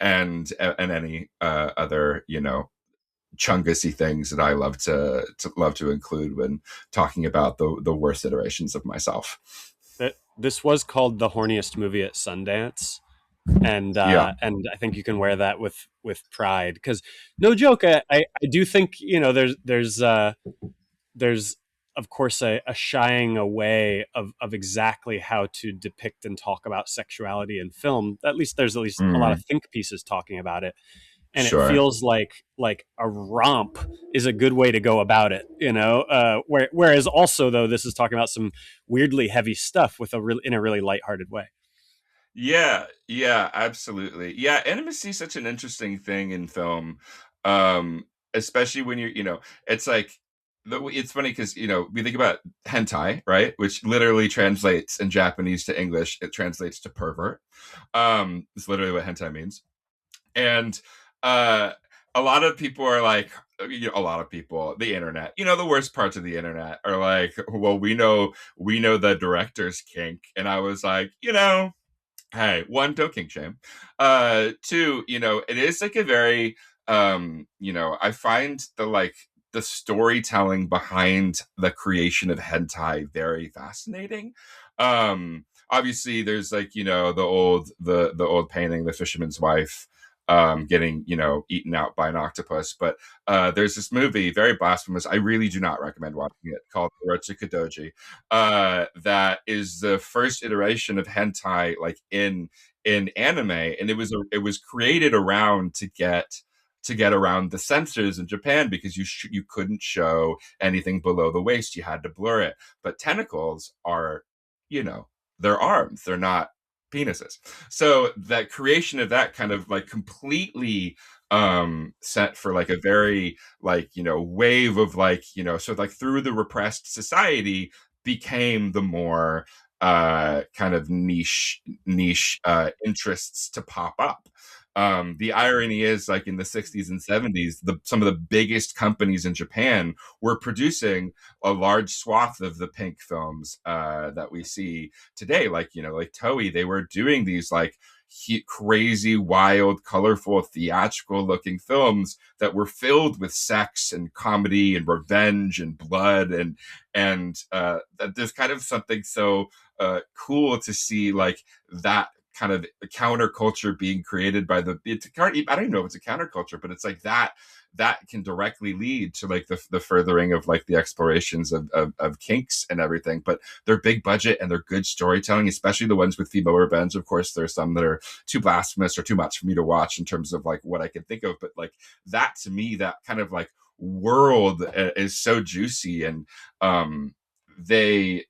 any other, you know, chungusy things that I love to include when talking about the worst iterations of myself. This was called the horniest movie at Sundance, and I think you can wear that with pride, because no joke, I do think, you know, there's of course a shying away of exactly how to depict and talk about sexuality in film. There's at least a lot of think pieces talking about it, and it feels like a romp is a good way to go about it, you know. Whereas also, though, this is talking about some weirdly heavy stuff in a really lighthearted way. Yeah, absolutely. Yeah, intimacy is such an interesting thing in film, especially when you know, it's like, it's funny because, you know, we think about hentai, right, which literally translates in Japanese to English, it translates to pervert. It's literally what hentai means. And a lot of people are like, the internet, you know, the worst parts of the internet are like, well, we know the director's kink. And I was like, you know, Hey, one, don't kink shame. Two, it is like a very, I find the storytelling behind the creation of hentai very fascinating. Obviously there's the old painting, The Fisherman's Wife, getting, eaten out by an octopus. But there's this movie, very blasphemous. I really do not recommend watching it, called Erotica Doji. That is the first iteration of hentai, like in anime, and it was created around to get around the censors in Japan, because you couldn't show anything below the waist, you had to blur it. But tentacles are, they're arms, they're not penises. So that creation of that kind of like completely set for like a very wave of so like through the repressed society became the more kind of niche interests to pop up. The irony is, like in the 60s and 70s, some of the biggest companies in Japan were producing a large swath of the pink films that we see today. Like Toei, they were doing these like crazy, wild, colorful, theatrical looking films that were filled with sex and comedy and revenge and blood, and there's kind of something so cool to see, like that kind of counterculture being created by I don't even know if it's a counterculture, but it's like that can directly lead to like the furthering of like the explorations of kinks and everything. But they're big budget and they're good storytelling, especially the ones with female revenge. Of course, there's some that are too blasphemous or too much for me to watch in terms of like what I can think of. But like that, to me, that kind of like world is so juicy. And they,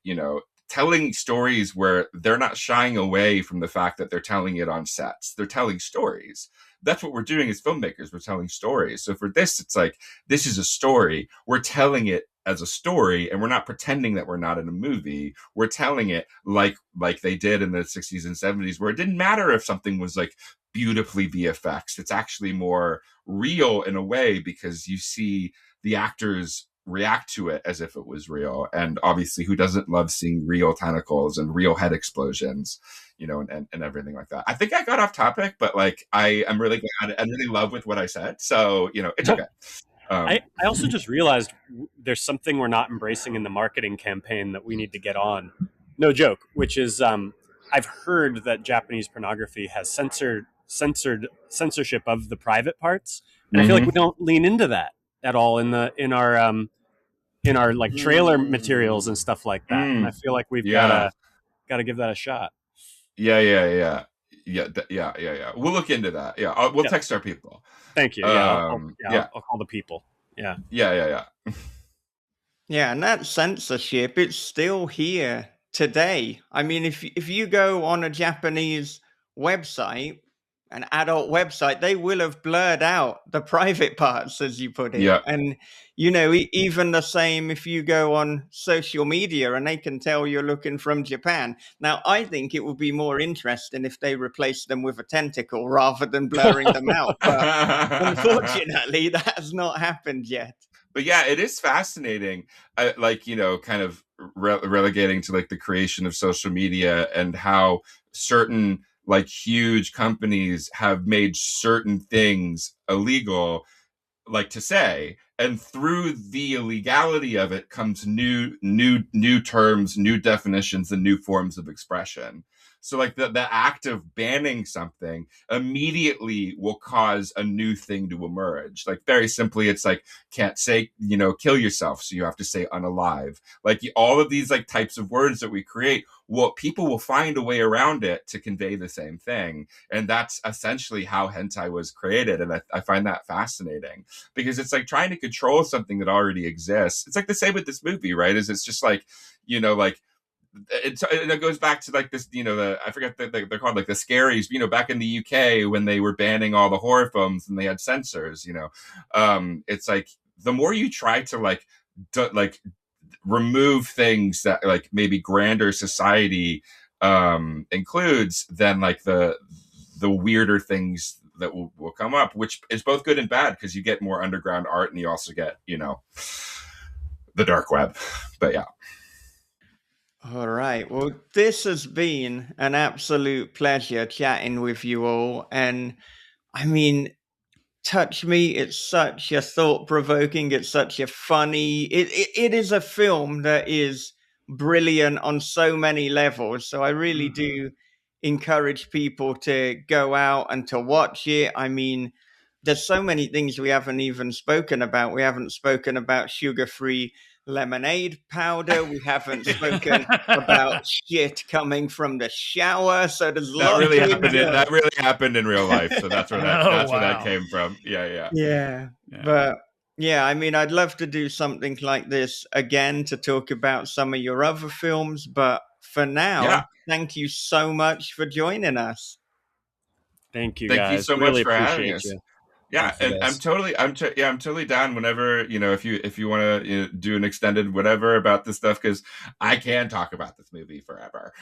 telling stories where they're not shying away from the fact that they're telling it on sets. They're telling stories. That's what we're doing as filmmakers. We're telling stories. So for this, it's like, this is a story. We're telling it as a story, and we're not pretending that we're not in a movie. We're telling it like they did in the 60s and 70s, where it didn't matter if something was like beautifully VFX. It's actually more real in a way, because you see the actors react to it as if it was real. And obviously, who doesn't love seeing real tentacles and real head explosions, and everything like that. I think I got off topic, but like I am really glad and really love with what I said. So, it's okay. I also just realized there's something we're not embracing in the marketing campaign that we need to get on. No joke, which is I've heard that Japanese pornography has censorship of the private parts, and I feel like we don't lean into that at all in our like trailer materials and stuff like that. And I feel like we've gotta give that a shot. Yeah. We'll look into that. Yeah, we'll text our people. Thank you. Yeah, I'll call the people. Yeah. Yeah. Yeah, and that censorship, it's still here today. I mean, if you go on a Japanese website, an adult website, they will have blurred out the private parts, as you put it. Yeah. And, even the same if you go on social media and they can tell you're looking from Japan. Now, I think it would be more interesting if they replaced them with a tentacle rather than blurring them out. But unfortunately, that has not happened yet. But yeah, it is fascinating, kind of relegating to like the creation of social media and how certain like huge companies have made certain things illegal, like to say, and through the illegality of it comes new terms, new definitions, and new forms of expression. So like the act of banning something immediately will cause a new thing to emerge. Like very simply, it's like, can't say, kill yourself. So you have to say unalive. Like all of these like types of words that we create, people will find a way around it to convey the same thing. And that's essentially how hentai was created. And I find that fascinating, because it's like trying to control something that already exists. It's like the same with this movie, right? It's just like, it goes back to like this, I forget that they're called like the scaries, back in the UK when they were banning all the horror films and they had censors, it's like the more you try to like remove things that like maybe grander society includes, then like the weirder things that will come up, which is both good and bad, because you get more underground art and you also get, the dark web. But yeah. All right. Well, this has been an absolute pleasure chatting with you all. And I mean, Touch Me, it's such a thought provoking, it's such a funny, it is a film that is brilliant on so many levels. So I really do encourage people to go out and to watch it. I mean, there's so many things we haven't even spoken about. We haven't spoken about sugar-free lemonade powder. We haven't spoken about shit coming from the shower. So there's That lots really to happened. enjoy. That really happened in real life. So that's where that Oh, that's where that wow. came from. Yeah. Yeah. Yeah. But yeah, I mean, I'd love to do something like this again to talk about some of your other films. But for now, Yeah. thank you so much for joining us. Thank you, Thank you guys. so much Really for having appreciate us. you. Yeah, Thank you, and guys. I'm totally down whenever, if you want to do an extended whatever about this stuff, because I can talk about this movie forever.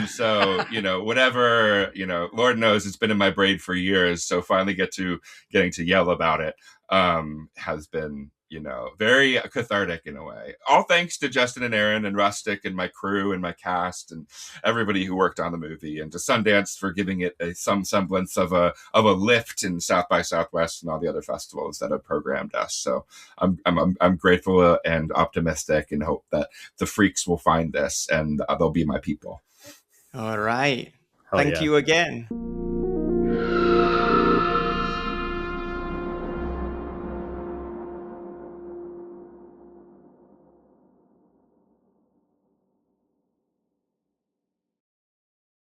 So whatever, Lord knows it's been in my brain for years. So finally getting to yell about it has been very cathartic in a way. All thanks to Justin and Aaron and Rustic and my crew and my cast and everybody who worked on the movie, and to Sundance for giving it some semblance of a lift in South by Southwest and all the other festivals that have programmed us. So I'm grateful and optimistic, and hope that the freaks will find this and they'll be my people. All right. Hell Thank yeah. you again.